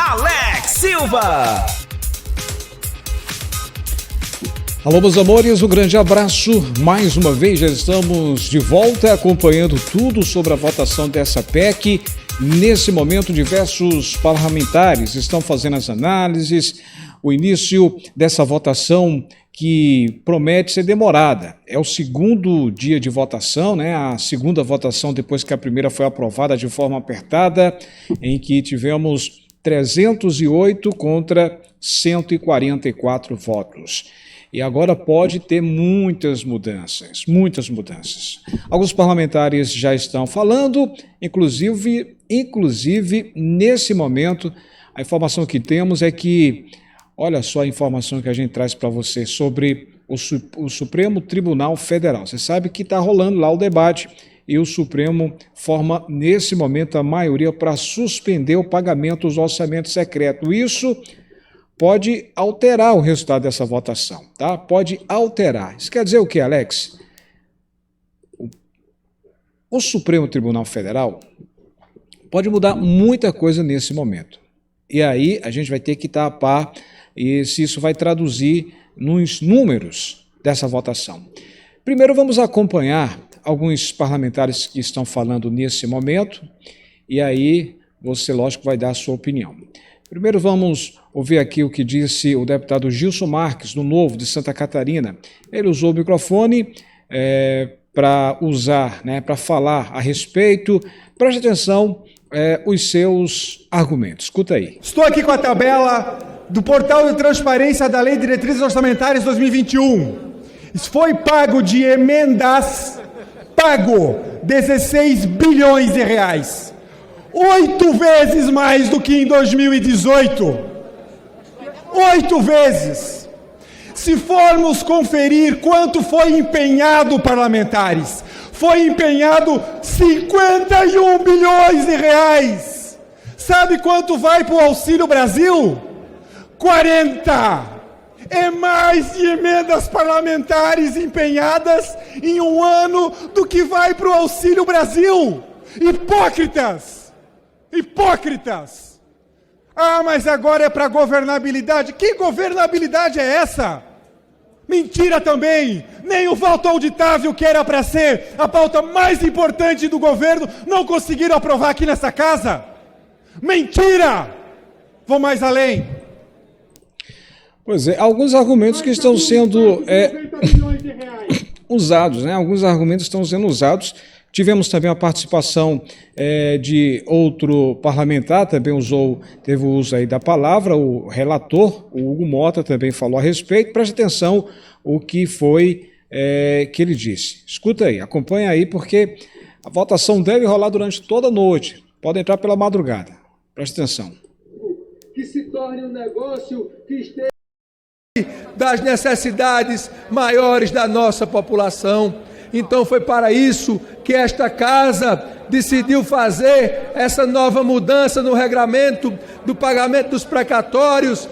Alex Silva. Alô, meus amores, um grande abraço. Mais uma vez já estamos de volta acompanhando tudo sobre a votação dessa PEC. Nesse momento, diversos parlamentares estão fazendo as análises. O início dessa votação que promete ser demorada. É o segundo dia de votação, né? A segunda votação depois que a primeira foi aprovada de forma apertada, em que tivemos 308 contra 144 votos. E agora pode ter muitas mudanças. Alguns parlamentares já estão falando, inclusive nesse momento, a informação que temos é que, olha só a informação que a gente traz para você sobre o Supremo Tribunal Federal. Você sabe que está rolando lá o debate e o Supremo forma, nesse momento, a maioria para suspender o pagamento dos orçamentos secretos. Isso pode alterar o resultado dessa votação, tá? Pode alterar. Isso quer dizer o quê, Alex? O Supremo Tribunal Federal pode mudar muita coisa nesse momento. E aí a gente vai ter que estar a par e se isso vai traduzir nos números dessa votação. Primeiro vamos acompanhar alguns parlamentares que estão falando nesse momento e aí você, lógico, vai dar a sua opinião. Primeiro vamos ouvir aqui o que disse o deputado Gilson Marques, do Novo, de Santa Catarina. Ele usou o microfone para falar a respeito. Preste atenção os seus argumentos. Escuta aí. Estou aqui com a tabela do Portal de Transparência da Lei de Diretrizes Orçamentárias 2021. Isso foi pago de emendas, 16 bilhões de reais. 8 vezes mais do que em 2018. 8 vezes. Se formos conferir quanto foi empenhado, parlamentares, foi empenhado 51 bilhões de reais. Sabe quanto vai para o Auxílio Brasil? 40. É mais de emendas parlamentares empenhadas em um ano do que vai para o Auxílio Brasil. Hipócritas! Hipócritas! Ah, mas agora é para governabilidade. Que governabilidade é essa? Mentira também! Nem o voto auditável, que era para ser a pauta mais importante do governo, não conseguiram aprovar aqui nessa casa. Mentira! Vou mais além. Pois é, alguns argumentos que estão sendo usados, né? Alguns argumentos estão sendo usados. Tivemos também a participação de outro parlamentar, também teve o uso aí da palavra, o relator, o Hugo Mota, também falou a respeito. Preste atenção o que foi que ele disse. Escuta aí, acompanha aí, porque a votação deve rolar durante toda a noite, pode entrar pela madrugada. Preste atenção. Que se torne um negócio que esteja das necessidades maiores da nossa população. Então foi para isso que esta casa decidiu fazer essa nova mudança no regramento do pagamento dos precatórios,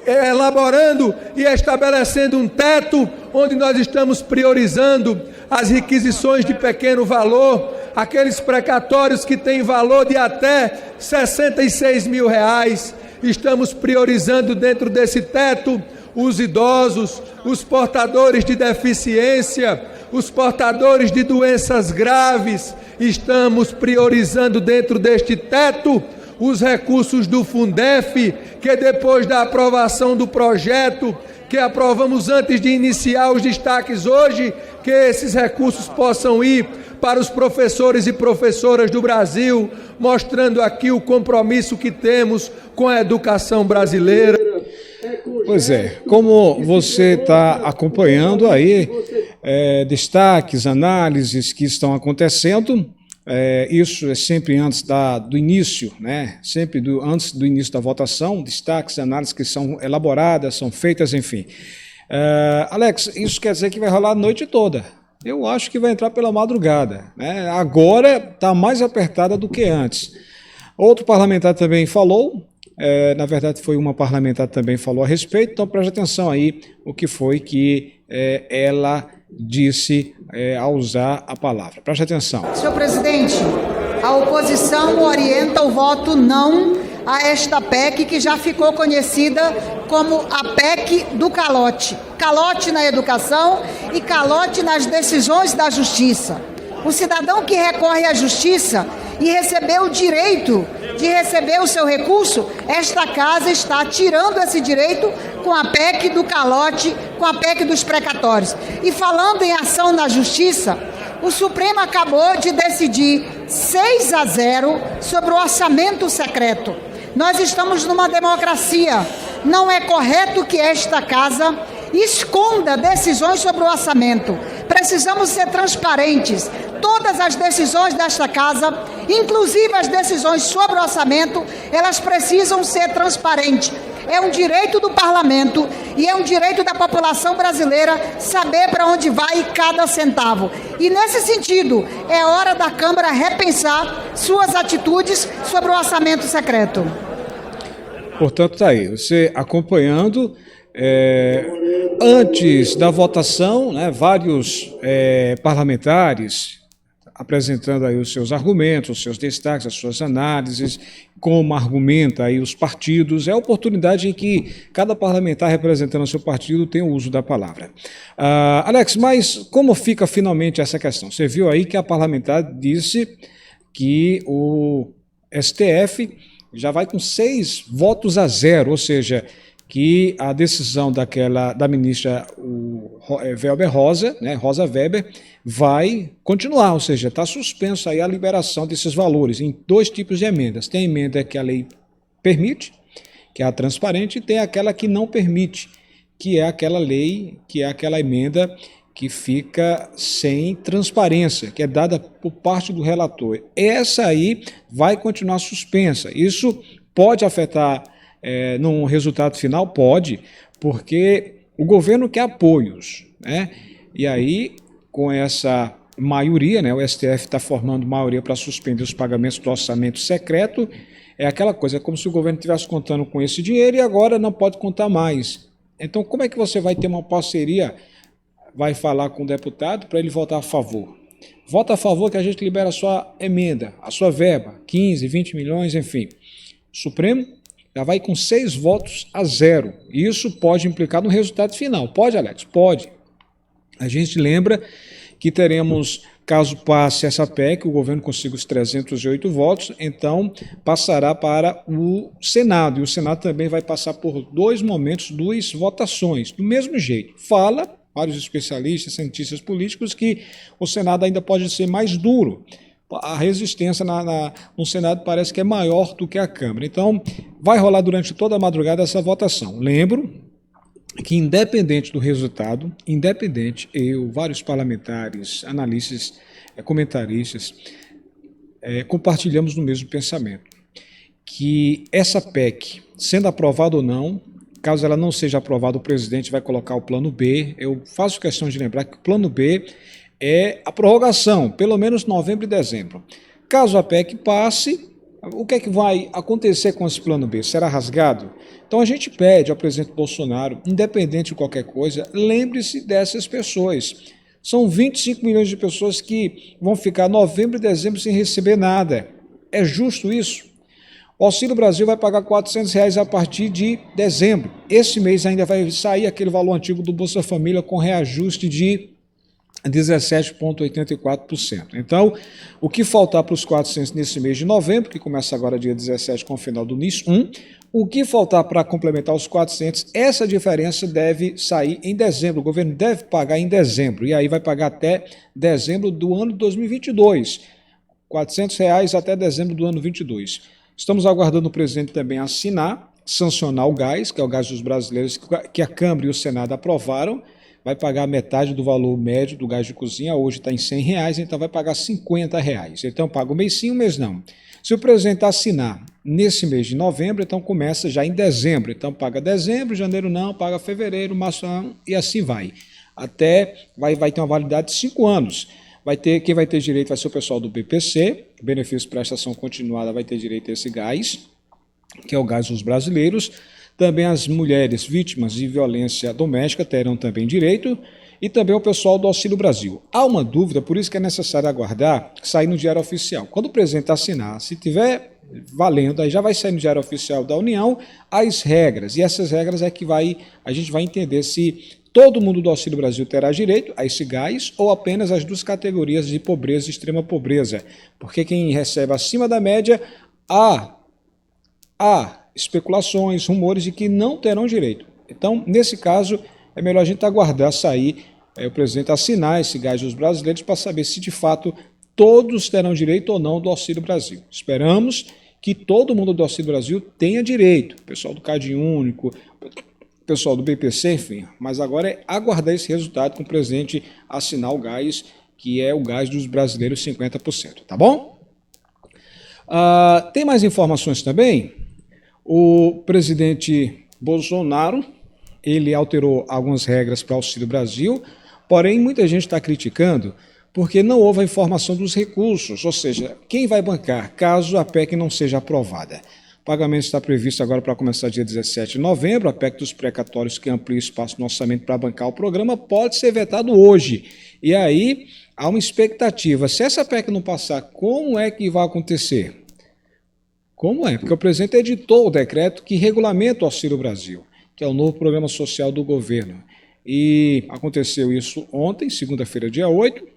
elaborando e estabelecendo um teto onde nós estamos priorizando as requisições de pequeno valor, aqueles precatórios que têm valor de até 66 mil reais. Estamos priorizando dentro desse teto os idosos, os portadores de deficiência, os portadores de doenças graves. Estamos priorizando dentro deste teto os recursos do Fundef, que depois da aprovação do projeto, que aprovamos antes de iniciar os destaques hoje, que esses recursos possam ir para os professores e professoras do Brasil, mostrando aqui o compromisso que temos com a educação brasileira. Pois é, como você está acompanhando aí, destaques, análises que estão acontecendo, isso é sempre antes do início, né? Sempre antes do início da votação, destaques, análises que são elaboradas, são feitas, enfim. Alex, isso quer dizer que vai rolar a noite toda. Eu acho que vai entrar pela madrugada, né? Agora está mais apertada do que antes. Outro parlamentar também falou, na verdade foi uma parlamentar que também falou a respeito, então preste atenção aí o que foi que ela disse ao usar a palavra. Preste atenção. Senhor presidente, a oposição orienta o voto não a esta PEC que já ficou conhecida como a PEC do calote. Calote na educação e calote nas decisões da justiça. O cidadão que recorre à justiça e recebeu o direito de receber o seu recurso, esta casa está tirando esse direito com a PEC do calote, com a PEC dos precatórios. E falando em ação na justiça, o Supremo acabou de decidir 6-0 sobre o orçamento secreto. Nós estamos numa democracia. Não é correto que esta casa esconda decisões sobre o orçamento. Precisamos ser transparentes. Todas as decisões desta casa, inclusive as decisões sobre o orçamento, elas precisam ser transparentes. É um direito do parlamento e é um direito da população brasileira saber para onde vai cada centavo. E nesse sentido, é hora da Câmara repensar suas atitudes sobre o orçamento secreto. Portanto, está aí, você acompanhando. Antes da votação, né, vários parlamentares apresentando aí os seus argumentos, os seus destaques, as suas análises, como argumenta aí os partidos. É a oportunidade em que cada parlamentar representando o seu partido tem o uso da palavra. Alex, mas como fica finalmente essa questão? Você viu aí que a parlamentar disse que o STF já vai com 6-0, ou seja, que a decisão da ministra Rosa Weber, vai continuar, ou seja, está suspenso aí a liberação desses valores em 2 tipos de emendas. Tem a emenda que a lei permite, que é a transparente, e tem aquela que não permite, que é aquela lei, que é aquela emenda que fica sem transparência, que é dada por parte do relator. Essa aí vai continuar suspensa. Isso pode afetar no resultado final? Pode, porque o governo quer apoios, né? E aí, com essa maioria, né, o STF está formando maioria para suspender os pagamentos do orçamento secreto, é aquela coisa, é como se o governo estivesse contando com esse dinheiro e agora não pode contar mais. Então, como é que você vai ter uma parceria, vai falar com o deputado para ele votar a favor? Vota a favor que a gente libera a sua emenda, a sua verba, 15, 20 milhões, enfim. O Supremo já vai com 6-0. E isso pode implicar no resultado final. Pode, Alex? Pode. A gente lembra que teremos, caso passe essa PEC, o governo consiga os 308 votos, então passará para o Senado. E o Senado também vai passar por 2 momentos, 2 votações. Do mesmo jeito, fala vários especialistas, cientistas políticos, que o Senado ainda pode ser mais duro. A resistência no Senado parece que é maior do que a Câmara. Então, vai rolar durante toda a madrugada essa votação. Lembro que, independente do resultado, vários parlamentares, analistas, comentaristas, compartilhamos do mesmo pensamento, que essa PEC, sendo aprovada ou não, caso ela não seja aprovada, o presidente vai colocar o plano B. Eu faço questão de lembrar que o plano B é a prorrogação, pelo menos novembro e dezembro. Caso a PEC passe, o que é que vai acontecer com esse plano B? Será rasgado? Então a gente pede ao presidente Bolsonaro, independente de qualquer coisa, lembre-se dessas pessoas. São 25 milhões de pessoas que vão ficar novembro e dezembro sem receber nada. É justo isso? O Auxílio Brasil vai pagar R$400 a partir de dezembro. Esse mês ainda vai sair aquele valor antigo do Bolsa Família com reajuste de 17,84%. Então, o que faltar para os 400 nesse mês de novembro, que começa agora dia 17 com o final do NIS 1, o que faltar para complementar os 400, essa diferença deve sair em dezembro. O governo deve pagar em dezembro, e aí vai pagar até dezembro do ano 2022. R$400 até dezembro do ano 2022. Estamos aguardando o presidente também assinar, sancionar o gás, que é o gás dos brasileiros, que a Câmara e o Senado aprovaram. Vai pagar metade do valor médio do gás de cozinha, hoje está em R$100, então vai pagar R$50. Então paga um mês sim, um mês não. Se o presidente assinar nesse mês de novembro, então começa já em dezembro. Então paga dezembro, janeiro não, paga fevereiro, março não, e assim vai. Até vai ter uma validade de 5 anos. Quem vai ter direito vai ser o pessoal do BPC, benefício de prestação continuada, vai ter direito a esse gás, que é o gás dos brasileiros. Também as mulheres vítimas de violência doméstica terão também direito, e também o pessoal do Auxílio Brasil. Há uma dúvida, por isso que é necessário aguardar sair no Diário Oficial. Quando o presidente assinar, se tiver valendo, aí já vai sair no Diário Oficial da União as regras, e essas regras é que a gente vai entender se todo mundo do Auxílio Brasil terá direito a esse gás ou apenas as duas categorias de pobreza e extrema pobreza, porque quem recebe acima da média, há especulações, rumores de que não terão direito. Então, nesse caso, é melhor a gente aguardar sair, o presidente assinar esse gás dos brasileiros para saber se de fato todos terão direito ou não do Auxílio Brasil. Esperamos que todo mundo do Auxílio Brasil tenha direito, o pessoal do Cadinho Único, o pessoal do BPC, enfim, mas agora é aguardar esse resultado com o presidente assinar o gás, que é o gás dos brasileiros 50%, tá bom? Tem mais informações também? O presidente Bolsonaro, ele alterou algumas regras para o Auxílio Brasil, porém muita gente está criticando porque não houve a informação dos recursos, ou seja, quem vai bancar caso a PEC não seja aprovada. O pagamento está previsto agora para começar dia 17 de novembro, a PEC dos precatórios que amplia o espaço no orçamento para bancar o programa pode ser vetado hoje. E aí há uma expectativa, se essa PEC não passar, como é que vai acontecer? Como é? Porque o presidente editou o decreto que regulamenta o Auxílio Brasil, que é o novo programa social do governo. E aconteceu isso ontem, segunda-feira, dia 8,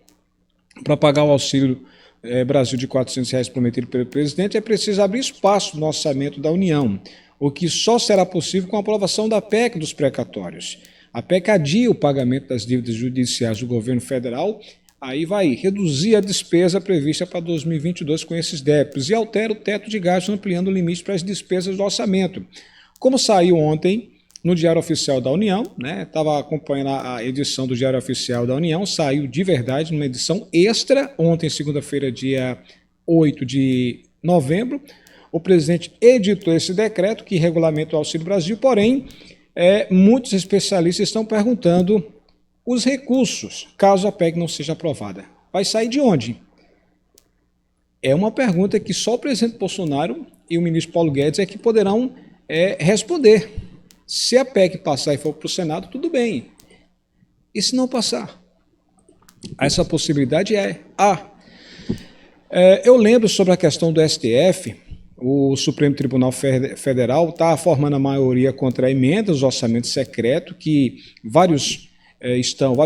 para pagar o Auxílio Brasil de R$ 400 prometido pelo presidente, é preciso abrir espaço no orçamento da União, o que só será possível com a aprovação da PEC dos precatórios. A PEC adia o pagamento das dívidas judiciais do governo federal, aí vai reduzir a despesa prevista para 2022 com esses débitos e altera o teto de gastos, ampliando o limite para as despesas do orçamento. Como saiu ontem no Diário Oficial da União, estava acompanhando a edição do Diário Oficial da União, saiu de verdade numa edição extra, ontem, segunda-feira, dia 8 de novembro, o presidente editou esse decreto que regulamenta o Auxílio Brasil, porém, muitos especialistas estão perguntando os recursos, caso a PEC não seja aprovada. Vai sair de onde? É uma pergunta que só o presidente Bolsonaro e o ministro Paulo Guedes é que poderão responder. Se a PEC passar e for para o Senado, tudo bem. E se não passar? Essa possibilidade eu lembro sobre a questão do STF, o Supremo Tribunal Federal está formando a maioria contra emendas do orçamento secreto, que vários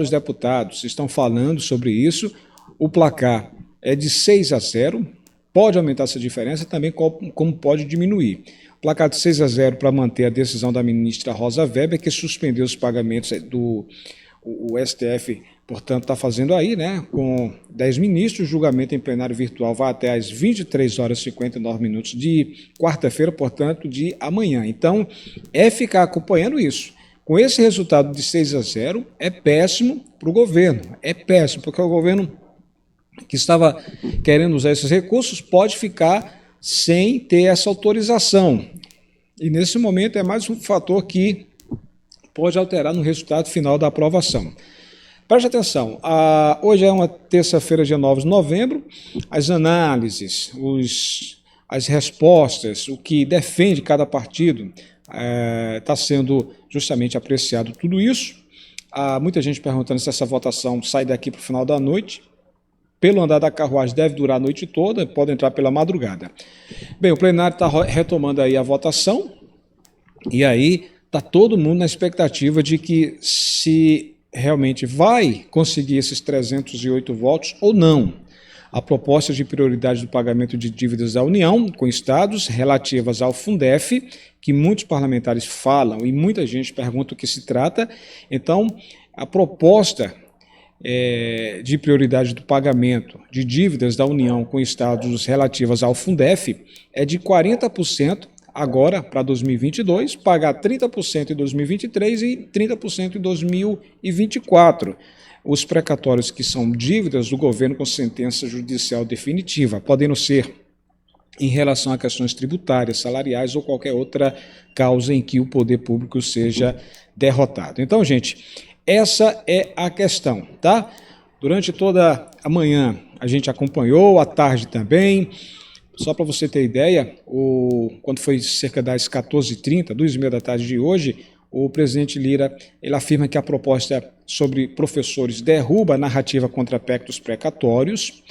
deputados estão falando sobre isso. O placar é de 6-0, pode aumentar essa diferença também, como pode diminuir. Placar de 6-0 para manter a decisão da ministra Rosa Weber, que suspendeu os pagamentos o STF, portanto, está fazendo aí, com 10 ministros. O julgamento em plenário virtual vai até às 23h59 de quarta-feira, portanto, de amanhã. Então, ficar acompanhando isso. Com esse resultado de 6-0, é péssimo para o governo. É péssimo, porque o governo que estava querendo usar esses recursos pode ficar sem ter essa autorização. E nesse momento é mais um fator que pode alterar no resultado final da aprovação. Preste atenção, hoje é uma terça-feira, dia 9 de novembro, as análises, as respostas, o que defende cada partido, está sendo justamente apreciado tudo isso. Há muita gente perguntando se essa votação sai daqui para o final da noite. Pelo andar da carruagem deve durar a noite toda, pode entrar pela madrugada. Bem, o plenário está retomando aí a votação, e aí está todo mundo na expectativa de que se realmente vai conseguir esses 308 votos ou não. A proposta de prioridade do pagamento de dívidas da União com estados relativas ao Fundef, que muitos parlamentares falam e muita gente pergunta o que se trata. Então, a proposta de prioridade do pagamento de dívidas da União com estados relativas ao Fundef é de 40% agora para 2022, pagar 30% em 2023 e 30% em 2024. Os precatórios que são dívidas do governo com sentença judicial definitiva, podendo ser em relação a questões tributárias, salariais ou qualquer outra causa em que o poder público seja derrotado. Então, gente, essa é a questão, tá? Durante toda a manhã a gente acompanhou, à tarde também. Só para você ter ideia, quando foi cerca das 14h30, 2h30 da tarde de hoje, o presidente Lira ele afirma que a proposta sobre professores derruba a narrativa contra a PEC dos precatórios.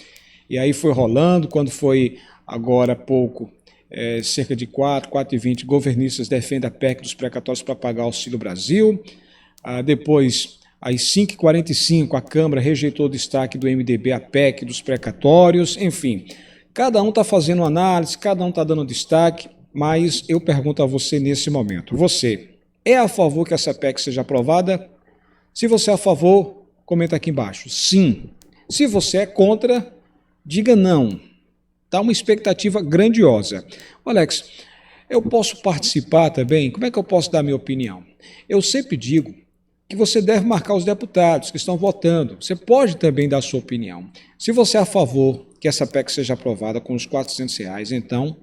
E aí foi rolando, quando foi agora há pouco, cerca de 4h20, governistas defendem a PEC dos precatórios para pagar o Auxílio Brasil. Depois, às 5h45, a Câmara rejeitou o destaque do MDB à PEC dos precatórios. Enfim, cada um está fazendo análise, cada um está dando destaque, mas eu pergunto a você nesse momento, você é a favor que essa PEC seja aprovada? Se você é a favor, comenta aqui embaixo, sim. Se você é contra, diga não. Está uma expectativa grandiosa. Alex, eu posso participar também? Como é que eu posso dar minha opinião? Eu sempre digo que você deve marcar os deputados que estão votando. Você pode também dar a sua opinião. Se você é a favor que essa PEC seja aprovada com os R$400, então,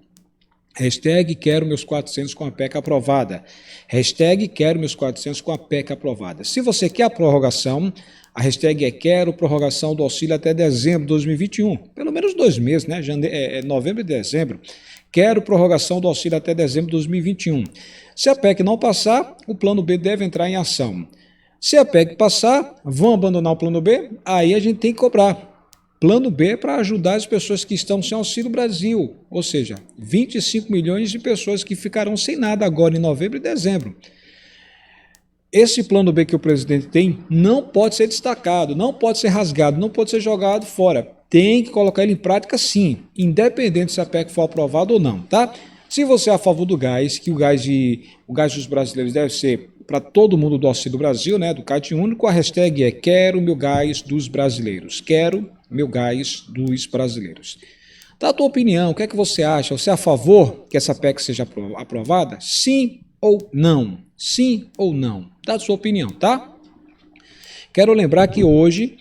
hashtag quero meus 400 com a PEC aprovada. Hashtag quero meus 400 com a PEC aprovada. Se você quer a prorrogação, a hashtag é quero prorrogação do auxílio até dezembro de 2021. Pelo menos 2 meses, né? Novembro e dezembro. Quero prorrogação do auxílio até dezembro de 2021. Se a PEC não passar, o plano B deve entrar em ação. Se a PEC passar, vão abandonar o plano B, aí a gente tem que cobrar. Plano B para ajudar as pessoas que estão sem Auxílio Brasil, ou seja, 25 milhões de pessoas que ficarão sem nada agora em novembro e dezembro. Esse plano B que o presidente tem não pode ser destacado, não pode ser rasgado, não pode ser jogado fora. Tem que colocar ele em prática sim, independente se a PEC for aprovada ou não, tá? Se você é a favor do gás, que o gás dos brasileiros deve ser para todo mundo do Auxílio Brasil, né, do CAD único, a hashtag é quero meu gás dos brasileiros. Quero meu gás dos brasileiros. Dá a tua opinião, o que é que você acha? Você é a favor que essa PEC seja aprovada? Sim ou não? Sim ou não? Dá a sua opinião, tá? Quero lembrar que hoje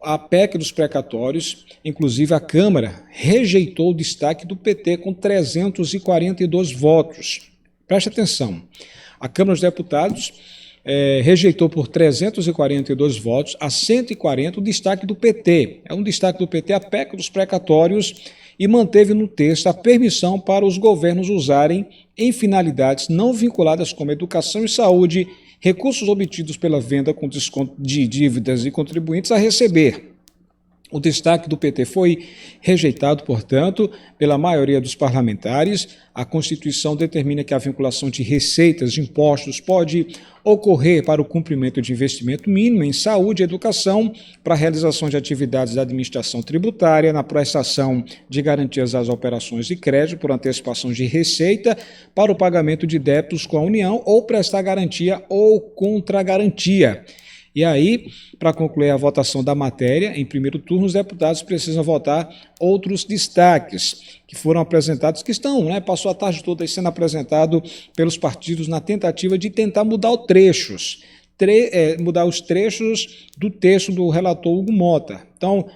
a PEC dos precatórios, inclusive a Câmara, rejeitou o destaque do PT com 342 votos. Preste atenção. A Câmara dos Deputados rejeitou por 342 votos a 140 o destaque do PT. É um destaque do PT a PEC dos precatórios e manteve no texto a permissão para os governos usarem em finalidades não vinculadas como educação e saúde recursos obtidos pela venda com desconto de dívidas e contribuintes a receber. O destaque do PT foi rejeitado, portanto, pela maioria dos parlamentares. A Constituição determina que a vinculação de receitas de impostos pode ocorrer para o cumprimento de investimento mínimo em saúde e educação, para a realização de atividades da administração tributária, na prestação de garantias às operações de crédito por antecipação de receita, para o pagamento de débitos com a União ou prestar garantia ou contragarantia. E aí, para concluir a votação da matéria, em primeiro turno, os deputados precisam votar outros destaques que foram apresentados, que estão, passou a tarde toda sendo apresentado pelos partidos na tentativa de tentar mudar mudar os trechos do texto do relator Hugo Mota. Então,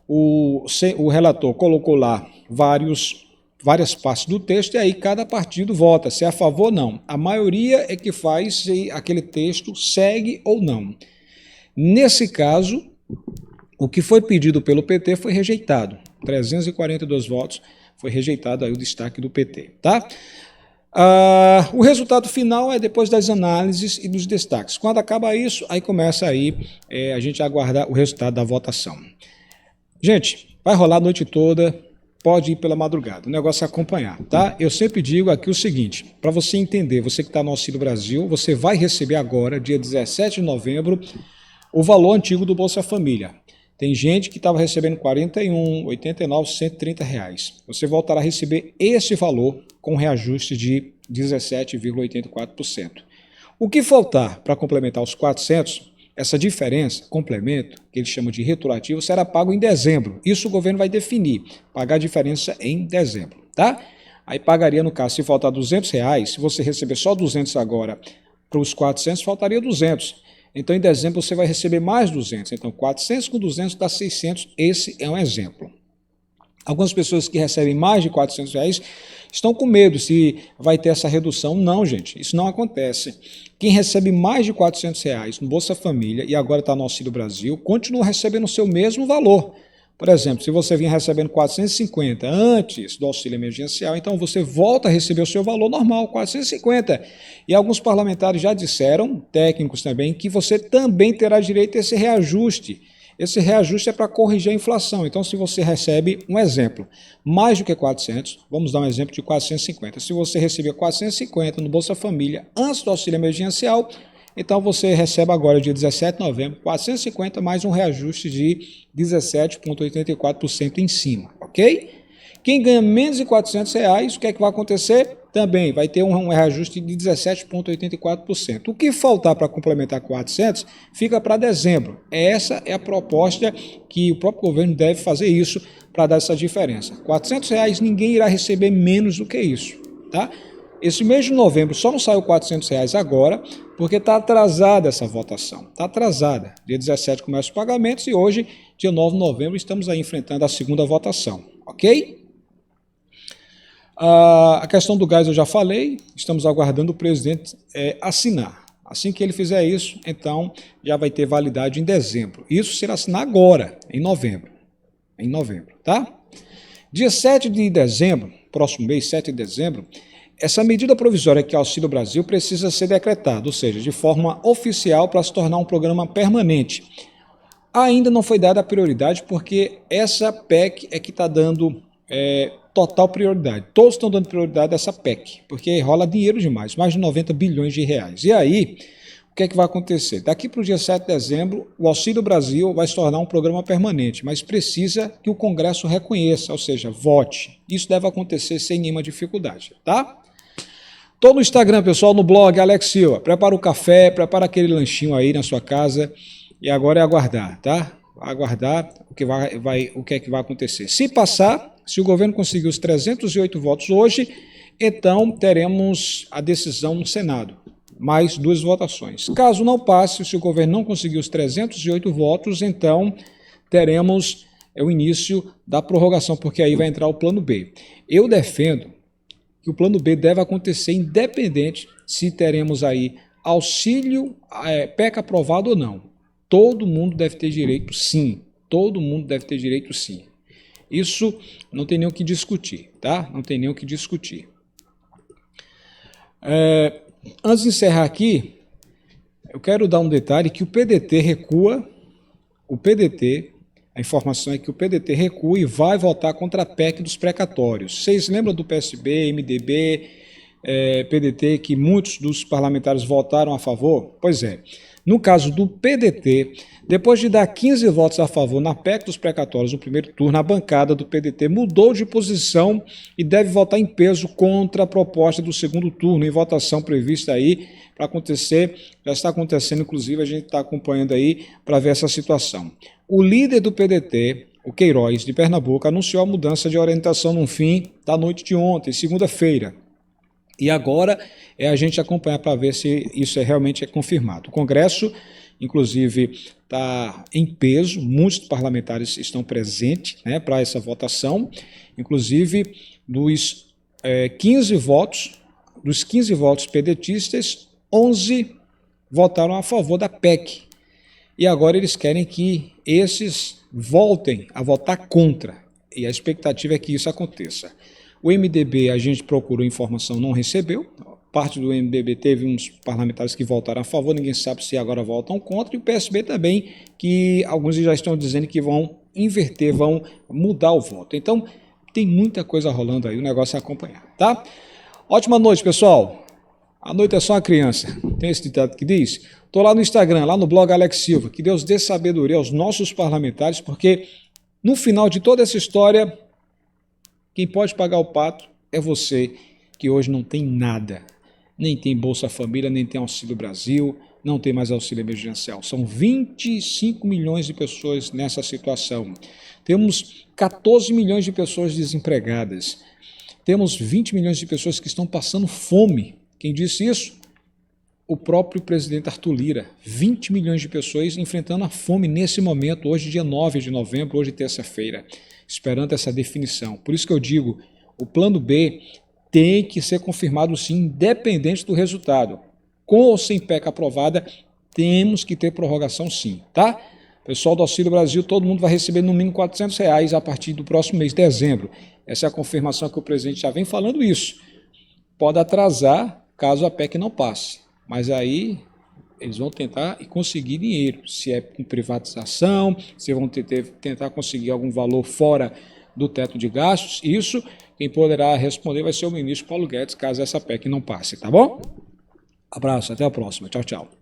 o relator colocou lá várias partes do texto e aí cada partido vota, se é a favor ou não. A maioria é que faz se aquele texto segue ou não. Nesse caso, o que foi pedido pelo PT foi rejeitado. 342 votos, foi rejeitado aí o destaque do PT, tá? O resultado final é depois das análises e dos destaques. Quando acaba isso, aí começa aí a gente aguardar o resultado da votação. Gente, vai rolar a noite toda, pode ir pela madrugada, o negócio é acompanhar, tá? Eu sempre digo aqui o seguinte, para você entender, você que está no Auxílio Brasil, você vai receber agora, dia 17 de novembro, o valor antigo do Bolsa Família. Tem gente que estava recebendo R$ 41, 89, R$ 130. Você voltará a receber esse valor com reajuste de 17,84%. O que faltar para complementar os 400, essa diferença, complemento, que eles chamam de retroativo, será pago em dezembro. Isso o governo vai definir, pagar a diferença em dezembro, tá? Aí pagaria, no caso, se faltar R$ 200, se você receber só 200 agora para os 400, faltaria 200. Então, em dezembro, você vai receber mais 200. Então, 400 com 200 dá 600. Esse é um exemplo. Algumas pessoas que recebem mais de R$ 400 estão com medo se vai ter essa redução. Não, gente, isso não acontece. Quem recebe mais de R$ 400 no Bolsa Família e agora está no Auxílio Brasil, continua recebendo o seu mesmo valor. Por exemplo, se você vinha recebendo 450 antes do auxílio emergencial, então você volta a receber o seu valor normal, 450. E alguns parlamentares já disseram, técnicos também, que você também terá direito a esse reajuste. Esse reajuste é para corrigir a inflação. Então, se você recebe, um exemplo, mais do que 400, vamos dar um exemplo de 450. Se você recebia 450 no Bolsa Família antes do auxílio emergencial, então você recebe agora, dia 17 de novembro, 450 mais um reajuste de 17,84% em cima, ok? Quem ganha menos de R$400, o que é que vai acontecer? Também vai ter um reajuste de 17,84%. O que faltar para complementar 400 fica para dezembro. Essa é a proposta que o próprio governo deve fazer isso para dar essa diferença. R$400 ninguém irá receber menos do que isso, tá? Esse mês de novembro só não saiu R$400 agora, porque está atrasada essa votação. Está atrasada. Dia 17 começa os pagamentos e hoje, dia 9 de novembro, estamos aí enfrentando a segunda votação, ok? A questão do gás eu já falei, estamos aguardando o presidente assinar. Assim que ele fizer isso, então já vai ter validade em dezembro. Isso será assinar agora, em novembro. Em novembro, tá? Dia 7 de dezembro, próximo mês, 7 de dezembro, essa medida provisória que é o Auxílio Brasil precisa ser decretada, ou seja, de forma oficial para se tornar um programa permanente. Ainda não foi dada a prioridade porque essa PEC é que está dando total prioridade. Todos estão dando prioridade a essa PEC, porque rola dinheiro demais, mais de 90 bilhões de reais. E aí, o que é que vai acontecer? Daqui para o dia 7 de dezembro, o Auxílio Brasil vai se tornar um programa permanente, mas precisa que o Congresso reconheça, ou seja, vote. Isso deve acontecer sem nenhuma dificuldade, tá? Tô no Instagram, pessoal, no blog Alex Silva. Prepara o café, prepara aquele lanchinho aí na sua casa e agora é aguardar, tá? Aguardar o que é que vai acontecer. Se passar, se o governo conseguir os 308 votos hoje, então teremos a decisão no Senado, mais 2 votações. Caso não passe, se o governo não conseguir os 308 votos, então teremos o início da prorrogação, porque aí vai entrar o plano B. Eu defendo que o plano B deve acontecer independente se teremos aí auxílio, PEC aprovado ou não. Todo mundo deve ter direito, sim. Todo mundo deve ter direito, sim. Isso não tem nem o que discutir, tá? Não tem nem o que discutir. Antes de encerrar aqui, eu quero dar um detalhe que o PDT recua, a informação é que o PDT recua e vai votar contra a PEC dos precatórios. Vocês lembram do PSB, MDB, PDT, que muitos dos parlamentares votaram a favor? Pois é. No caso do PDT, depois de dar 15 votos a favor na PEC dos precatórios no primeiro turno, a bancada do PDT mudou de posição e deve votar em peso contra a proposta do segundo turno, em votação prevista aí para acontecer, já está acontecendo, inclusive a gente está acompanhando aí para ver essa situação. O líder do PDT, o Queiroz, de Pernambuco, anunciou a mudança de orientação no fim da noite de ontem, segunda-feira. E agora é a gente acompanhar para ver se isso realmente é confirmado. O Congresso, inclusive, está em peso, muitos parlamentares estão presentes, né, para essa votação. Inclusive, dos 15 votos pedetistas, 11 votaram a favor da PEC. E agora eles querem que esses voltem a votar contra. E a expectativa é que isso aconteça. O MDB, a gente procurou informação, não recebeu. Parte do MDB teve uns parlamentares que votaram a favor, ninguém sabe se agora votam contra. E o PSB também, que alguns já estão dizendo que vão inverter, vão mudar o voto. Então, tem muita coisa rolando aí, o negócio é acompanhar, tá? Ótima noite, pessoal. A noite é só uma criança. Tem esse ditado que diz? Estou lá no Instagram, lá no blog Alex Silva. Que Deus dê sabedoria aos nossos parlamentares, porque no final de toda essa história, quem pode pagar o pato é você, que hoje não tem nada. Nem tem Bolsa Família, nem tem Auxílio Brasil, não tem mais auxílio emergencial. São 25 milhões de pessoas nessa situação. Temos 14 milhões de pessoas desempregadas. Temos 20 milhões de pessoas que estão passando fome. Quem disse isso? O próprio presidente Arthur Lira. 20 milhões de pessoas enfrentando a fome nesse momento, hoje dia 9 de novembro, hoje terça-feira, esperando essa definição. Por isso que eu digo, o plano B tem que ser confirmado sim, independente do resultado. Com ou sem PEC aprovada, temos que ter prorrogação sim, tá? Pessoal do Auxílio Brasil, todo mundo vai receber no mínimo R$400 a partir do próximo mês de dezembro. Essa é a confirmação que o presidente já vem falando isso. Pode atrasar caso a PEC não passe, mas aí eles vão tentar conseguir dinheiro, se é com privatização, se vão tentar conseguir algum valor fora do teto de gastos. Isso, quem poderá responder vai ser o ministro Paulo Guedes, caso essa PEC não passe, tá bom? Abraço, até a próxima. Tchau, tchau.